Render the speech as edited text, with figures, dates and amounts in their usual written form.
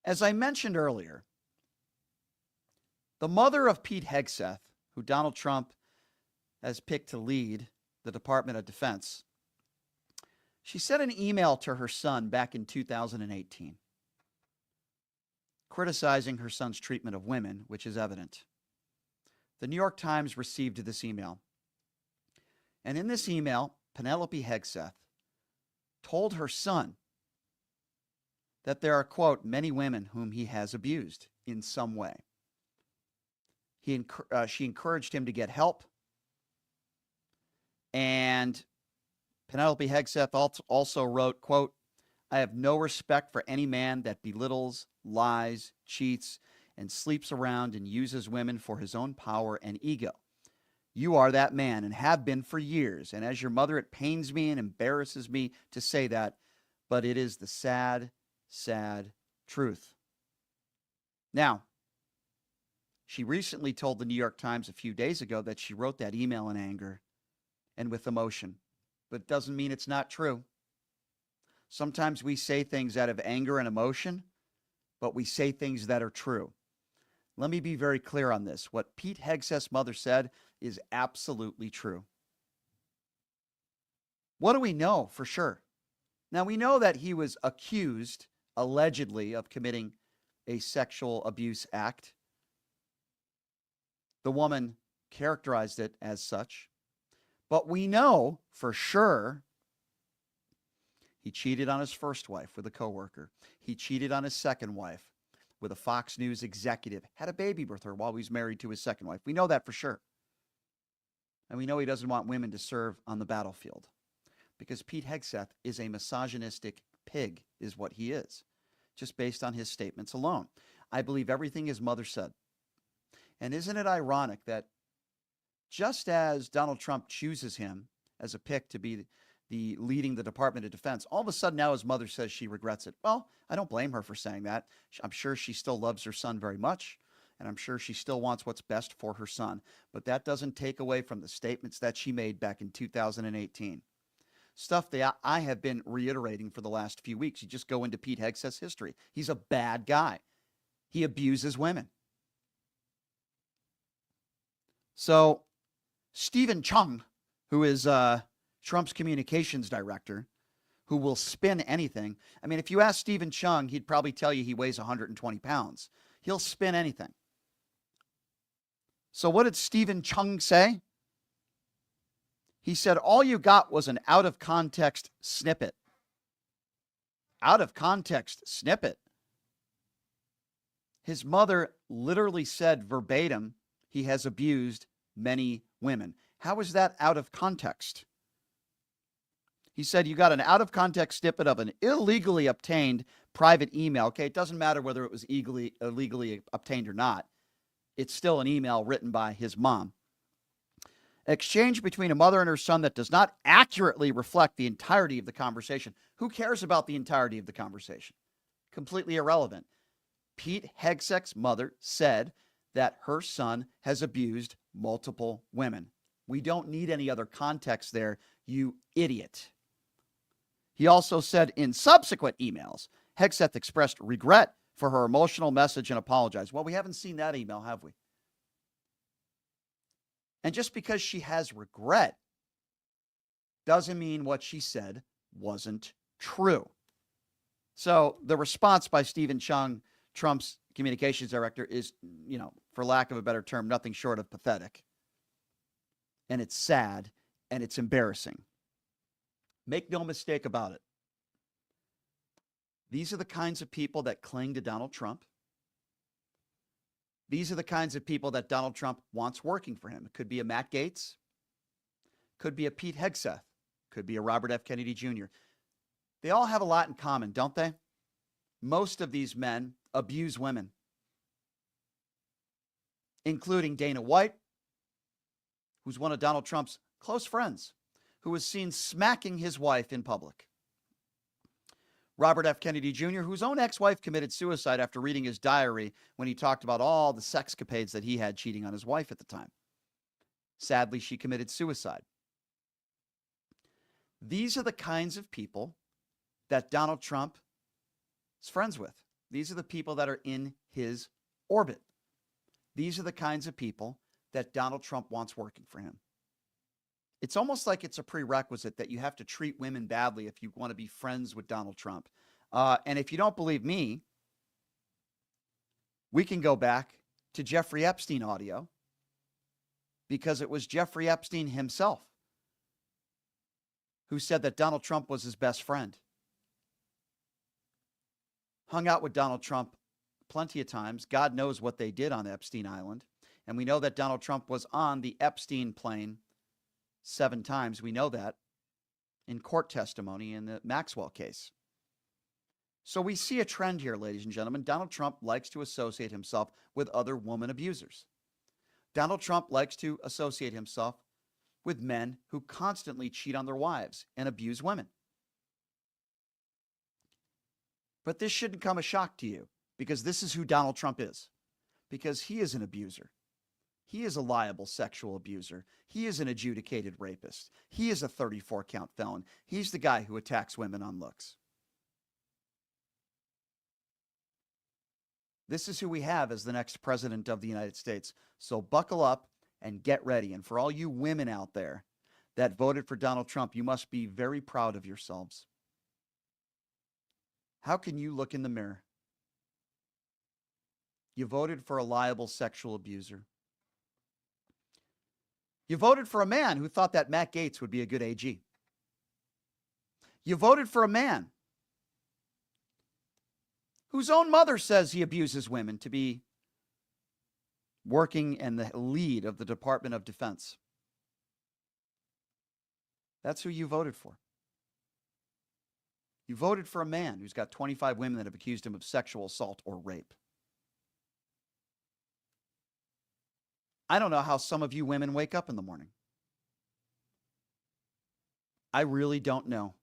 As I mentioned earlier, the mother of Pete Hegseth, who Donald Trump has picked to lead the Department of Defense, she sent an email to her son back in 2018, criticizing her son's treatment of women, which is evident. The New York Times received this email. And in this email, Penelope Hegseth told her son that there are, quote, many women whom he has abused in some way. She encouraged him to get help. And Penelope Hegseth also wrote, quote, I have no respect for any man that belittles, lies, cheats, and sleeps around and uses women for his own power and ego. You are that man and have been for years. And as your mother, it pains me and embarrasses me to say that, but it is the sad, sad truth. Now, she recently told the New York Times a few days ago that she wrote that email in anger and with emotion, but it doesn't mean it's not true. Sometimes we say things out of anger and emotion, but we say things that are true. Let me be very clear on this. What Pete Hegseth's mother said is absolutely true. What do we know for sure? Now, we know that he was accused, allegedly, of committing a sexual abuse act. The woman characterized it as such. But we know for sure he cheated on his first wife with a coworker. He cheated on his second wife with a Fox News executive, had a baby with her while he was married to his second wife. We know that for sure. And we know he doesn't want women to serve on the battlefield because Pete Hegseth is a misogynistic pig, is what he is, just based on his statements alone. I believe everything his mother said. And isn't it ironic that just as Donald Trump chooses him as a pick to be the leading the Department of Defense, all of a sudden now his mother says she regrets it. Well, I don't blame her for saying that. I'm sure she still loves her son very much, and I'm sure she still wants what's best for her son. But that doesn't take away from the statements that she made back in 2018. Stuff that I have been reiterating for the last few weeks. You just go into Pete Hegseth's history. He's a bad guy. He abuses women. So Stephen Chung, who is Trump's communications director, who will spin anything. I mean, if you ask Stephen Chung, he'd probably tell you he weighs 120 pounds. He'll spin anything. So what did Stephen Chung say? He said, all you got was an out-of-context snippet. Out-of-context snippet. His mother literally said verbatim, he has abused many women. How is that out of context? He said you got an out-of-context snippet of an illegally obtained private email. Okay, it doesn't matter whether it was illegally obtained or not. It's still an email written by his mom. Exchange between a mother and her son that does not accurately reflect the entirety of the conversation. Who cares about the entirety of the conversation? Completely irrelevant. Pete Hegseth's mother said that her son has abused multiple women. We don't need any other context there, you idiot. He also said in subsequent emails, Hegseth expressed regret for her emotional message and apologized. Well, we haven't seen that email, have we? And just because she has regret doesn't mean what she said wasn't true. So the response by Stephen Chung, Trump's communications director, is, for lack of a better term, nothing short of pathetic. And it's sad and it's embarrassing. Make no mistake about it. These are the kinds of people that cling to Donald Trump. These are the kinds of people that Donald Trump wants working for him. It could be a Matt Gaetz, could be a Pete Hegseth, could be a Robert F. Kennedy Jr. They all have a lot in common, don't they? Most of these men abuse women, including Dana White, who's one of Donald Trump's close friends, who was seen smacking his wife in public. Robert F. Kennedy Jr., whose own ex-wife committed suicide after reading his diary when he talked about all the sexcapades that he had cheating on his wife at the time. Sadly, she committed suicide. These are the kinds of people that Donald Trump is friends with. These are the people that are in his orbit. These are the kinds of people that Donald Trump wants working for him. It's almost like it's a prerequisite that you have to treat women badly if you want to be friends with Donald Trump. And if you don't believe me, we can go back to Jeffrey Epstein audio, because it was Jeffrey Epstein himself who said that Donald Trump was his best friend. Hung out with Donald Trump plenty of times. God knows what they did on Epstein Island. And we know that Donald Trump was on the Epstein plane 7 times. We know that in court testimony in the Maxwell case. So we see a trend here, ladies and gentlemen. Donald Trump likes to associate himself with other woman abusers. Donald Trump likes to associate himself with men who constantly cheat on their wives and abuse women. But this shouldn't come as a shock to you, because this is who Donald Trump is. Because he is an abuser. He is a liable sexual abuser. He is an adjudicated rapist. He is a 34-count felon. He's the guy who attacks women on looks. This is who we have as the next president of the United States. So buckle up and get ready. And for all you women out there that voted for Donald Trump, you must be very proud of yourselves. How can you look in the mirror? You voted for a liable sexual abuser. You voted for a man who thought that Matt Gaetz would be a good AG. You voted for a man whose own mother says he abuses women to be working in the lead of the Department of Defense. That's who you voted for. You voted for a man who's got 25 women that have accused him of sexual assault or rape. I don't know how some of you women wake up in the morning. I really don't know.